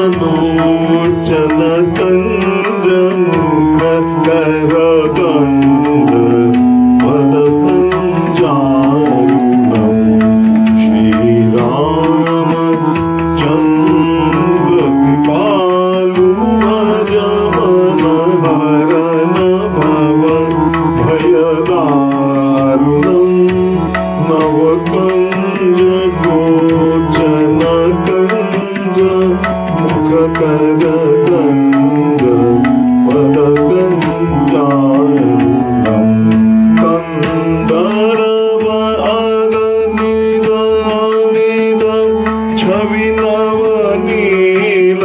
नवकञ्जलोचन कञ्जमुख करकञ्ज पदकञ्जारुणं श्रीरामचन्द्र कृपालु भजमनहरन भव भयदारुणं नवकञ्जलोचन कञ्ज मुखकरकञ्ज पदकञ्जारुणं कन्दर्प अगणित छवि नवनील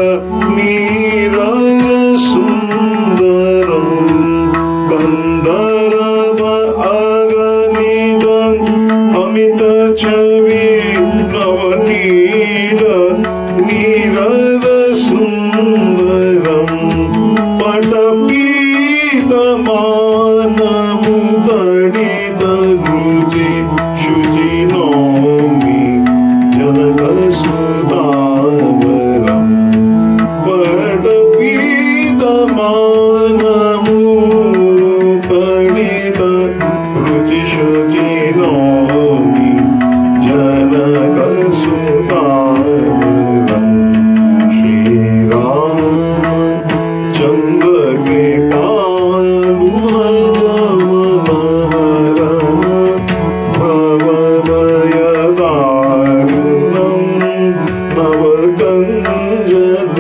नीरज सुन्दरं कन्दर्प अगणित अमित छवि नवनील नीरज सुन्दरं पटपीतमानमुदडित रुचि शुचि नौमि जनकसुतावरं पटपीतमानमुदडित रुचि शुचि नौमि जनकसुतावरं श्रीरामचन्द्र कृपालु भजमनहरन भव भयदारुणं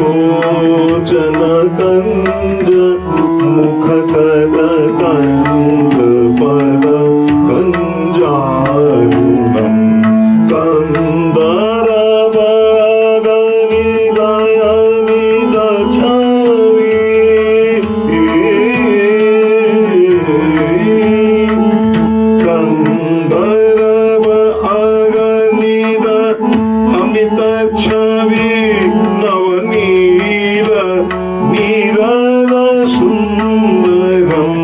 नवकञ्जलोचन कञ्ज मुखकरकञ्ज पदकञ्जारुणं कन्दर्प अगणित छवि कन्दर्प अगणित अमित छवि नवनील नीरज सुन्दरं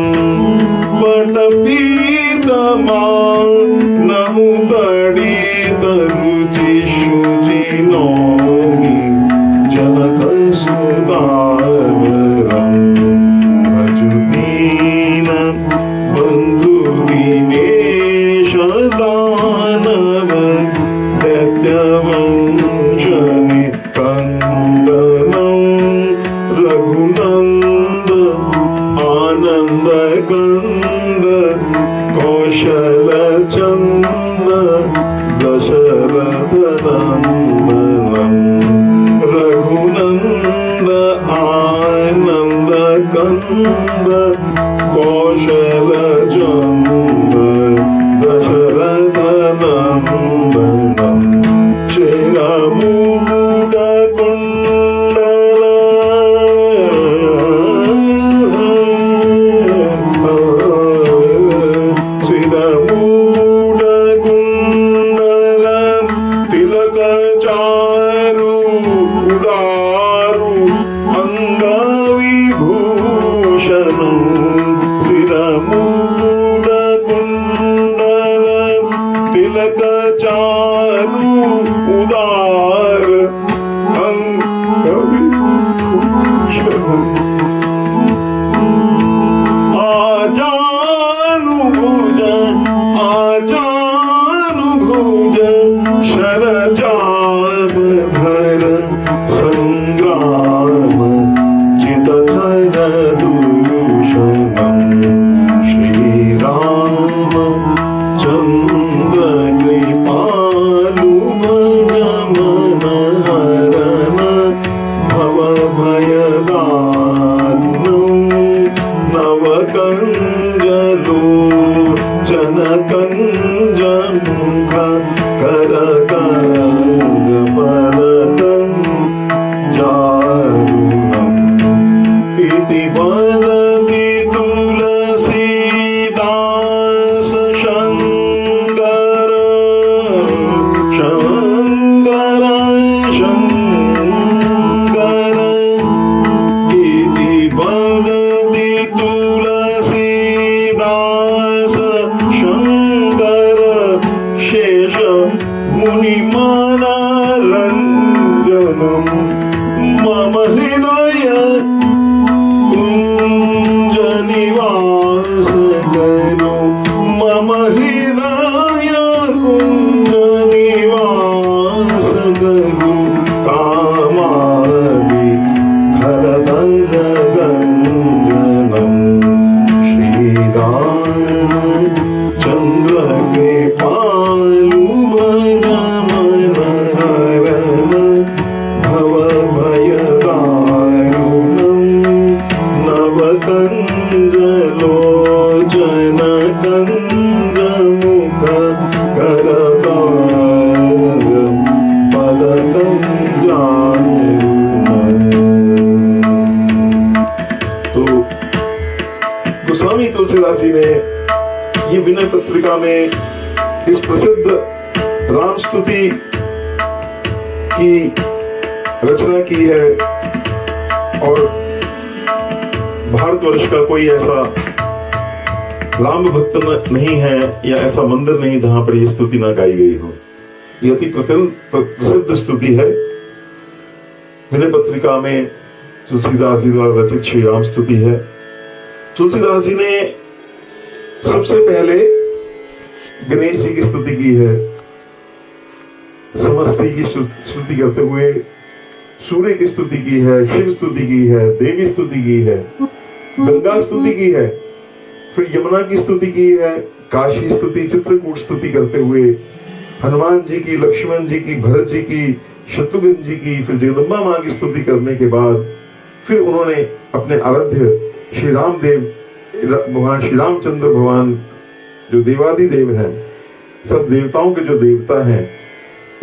पटपीतमानमुदडित रुचि शुचि नौमि जनकसुतावरं भजुदीन बन्धुदीनेश दानव दैत्यवंशनि कन्दनं रघुनन्द आनन्दकन्द कौशलचन्द दशरथनन्दनं रघुनन्द आनन्दकन्द कौशलचन्द दशरथनन्दनं शिरमूढकुण्डलं तिलकचारु उदारु अङ्गविभूषणं शिरमूढकुण्डलं तिलकचारु उदार अङ्गविभूषणं आजानुभुज शरजामधर संग्राम चितधर दूषणं श्रीरामचन्द्र कृपालु भजमनहरन भव भयदारुणं नवकञ्जलोचन कञ्जमुख करकञ्ज पदकञ्ज जाने तो गोस्वामी तुलसीदास जी ने ये विनय पत्रिका में इस प्रसिद्ध राम स्तुति की रचना की है और भारतवर्ष का कोई ऐसा राम भक्त नहीं है या ऐसा मंदिर नहीं जहां पर यह स्तुति ना गाई गई हो। यह अति प्रसिद्ध स्तुति है। विनय पत्रिका में तुलसीदास जी द्वारा रचित श्री राम स्तुति है। तुलसीदास जी ने सबसे पहले गणेश जी की स्तुति की है, समस्ती की स्तुति करते हुए सूर्य की स्तुति की है, शिव स्तुति की है, देवी स्तुति की है, गंगा स्तुति की है, फिर यमुना की स्तुति की है, काशी स्तुति, चित्रकूट स्तुति करते हुए हनुमान जी की, लक्ष्मण जी की, भरत जी की, शत्रुघ्न जी की, फिर जगदम्बा मां की स्तुति करने के बाद फिर उन्होंने अपने आराध्य श्री रामदेव, भगवान श्री रामचंद्र भगवान जो देवादिदेव हैं, सब देवताओं के जो देवता हैं,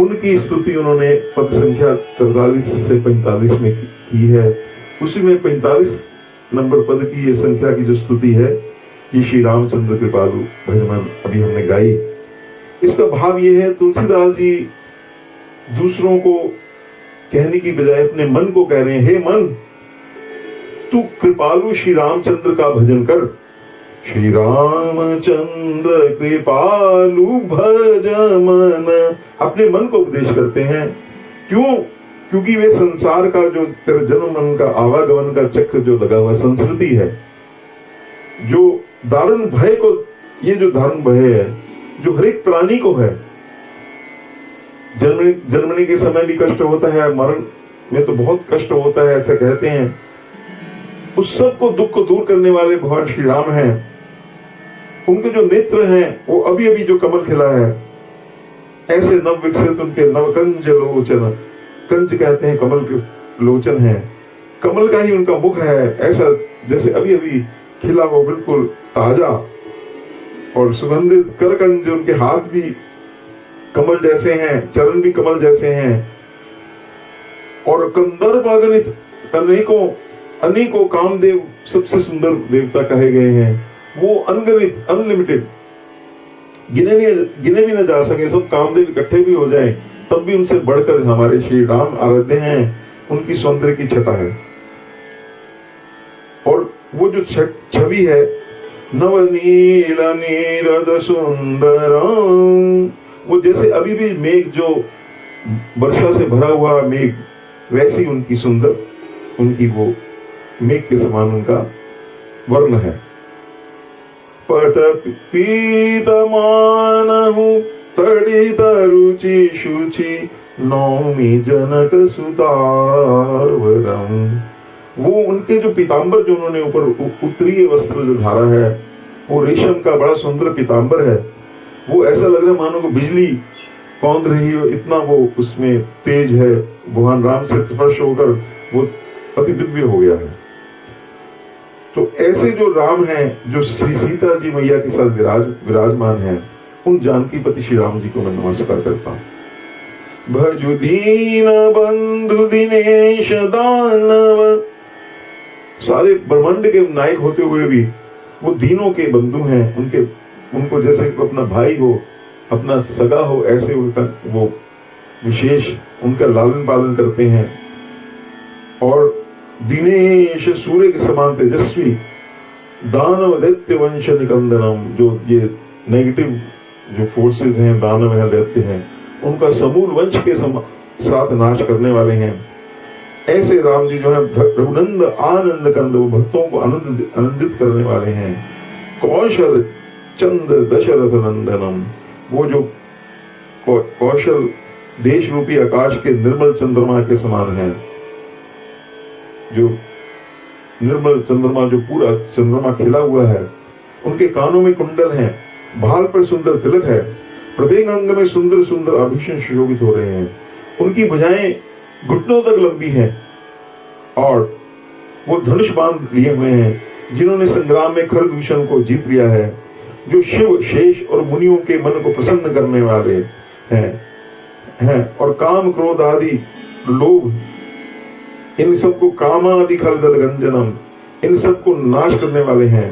उनकी स्तुति उन्होंने पद संख्या 43 से 45 में की है। उसी में 45 नंबर पद की ये संख्या की जो स्तुति है, ये श्री रामचंद्र कृपालु भजन अभी हमने गाई। इसका भाव ये है, तुलसीदास जी दूसरों को कहने की बजाय अपने मन को कह रहे हैं, हे मन, तू कृपालु श्री रामचंद्र का भजन कर। श्री रामचंद्र कृपालु भज मन, अपने मन को उपदेश करते हैं। क्यों? क्योंकि वे संसार का जो तेरे जन्म मन का आवागमन का चक्र जो लगा हुआ संस्कृति है, जो दारुण भय को, ये जो दारुण भय है जो हर एक प्राणी को है, जन्मने के समय भी कष्ट होता है, मरण में तो बहुत कष्ट होता है ऐसा कहते हैं, उस सब को दुख को दूर करने वाले भगवान श्री राम हैं। उनके जो नेत्र हैं वो अभी अभी जो कमल खिला है, ऐसे नव विकसित उनके नवकंज लोचन, कंज कहते हैं कमल के लोचन है, कमल का ही उनका मुख है, ऐसा जैसे अभी अभी खिला वो बिल्कुल ताजा और सुगंधित करकंज, उनके हाथ भी कमल जैसे हैं, चरण भी कमल जैसे हैं, और कंदर्प अगणित अनेकों कामदेव सबसे सुंदर देवता कहे गए हैं, वो अनगणित अनलिमिटेड, गिने भी न जा सके, सब कामदेव इकट्ठे भी हो जाएं तब भी उनसे बढ़कर हमारे श्री राम आराध्य हैं, उनकी सौंदर्य की छटा है। और वो जो छवि है, नवनील नीरद सुंदरम, वो जैसे अभी भी मेघ जो वर्षा से भरा हुआ मेघ, वैसी उनकी सुंदर, उनकी वो मेघ के समान उनका वर्ण है। पट पीतमानहु तड़ित रुचि शुचि नौमी जनक सुतावरम, वो उनके जो पीतांबर जो उन्होंने ऊपर उत्तरीय वस्त्र जो धारा है, वो रेशम का बड़ा सुंदर पीतांबर है। वो ऐसा लग रहा है मानो को बिजली कौंध रही हो, इतना वो उसमें तेज है। भगवान राम से स्पर्श होकर वो अति दिव्य हो गया है। तो ऐसे जो राम हैं, जो श्री सीता जी मैया के साथ विराजमान हैं, उन जानकीपति श्री राम जी को मैं नमस्कार करता हूँ। भजु दीन बंधु दिनेश दानव, सारे ब्रह्मांड के नायक होते हुए भी वो दीनों के बंधु हैं। उनको जैसे अपना भाई हो, अपना सगा हो, ऐसे उनका वो विशेष उनका लालन पालन करते हैं। और दिनेश सूर्य के समान तेजस्वी, दानव दैत्य वंश निकंदनम, जो ये नेगेटिव जो फोर्सेस हैं, दानव हैं, दैत्य हैं, उनका समूल वंश के साथ नाश करने वाले हैं। ऐसे राम जी जो है रघुनंद आनंद कंद, वो भक्तों को आनंदित करने वाले हैं। कौशल चंद दशरथ नंदनम, वो जो कौशल देश रूपी आकाश के निर्मल चंद्रमा के समान है। जो निर्मल चंद्रमा, जो पूरा चंद्रमा खिला हुआ है, उनके कानों में कुंडल हैं, भाल पर सुंदर तिलक है, प्रत्येक अंग में सुंदर सुंदर आभूषण सुशोभित हो रहे हैं। उनकी भुजाएं घुटनों तक लंबी हैं और वो धनुष बांध लिए हुए हैं, जिन्होंने संग्राम में खरदूषण को जीत लिया है, जो शिव शेष और मुनियों के मन को प्रसन्न करने वाले हैं और काम क्रोध आदि लोभ, इन सबको कामादि खलदल गंजनम, इन सबको नाश करने वाले हैं।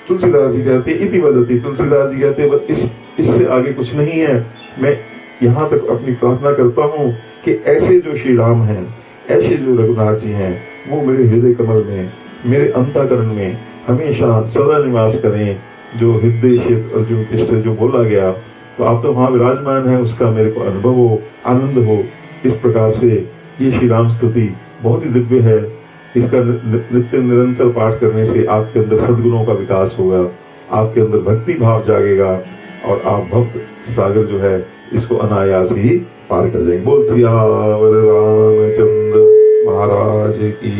तुलसीदास जी कहते इति वदति, तुलसीदास जी कहते बस इससे आगे कुछ नहीं है। मैं यहाँ तक अपनी प्रार्थना करता हूँ कि ऐसे जो श्री राम हैं, ऐसे जो रघुनाथ जी हैं, वो मेरे हृदय कमल में, मेरे अंतःकरण में हमेशा सदा निवास करें। जो हृदय क्षेत्र अर्जुन तिष्ठति जो बोला गया, तो आप तो वहाँ विराजमान है, उसका मेरे को अनुभव हो, आनंद हो। इस प्रकार से ये श्री राम स्तुति बहुत ही दिव्य है। इसका नित्य निरंतर पाठ करने से आपके अंदर सद्गुणों का विकास होगा, आपके अंदर भक्ति भाव जागेगा और आप भक्त सागर जो है इसको अनायास ही पार कर जाएंगे। बोल सियावर रामचंद्र महाराज की।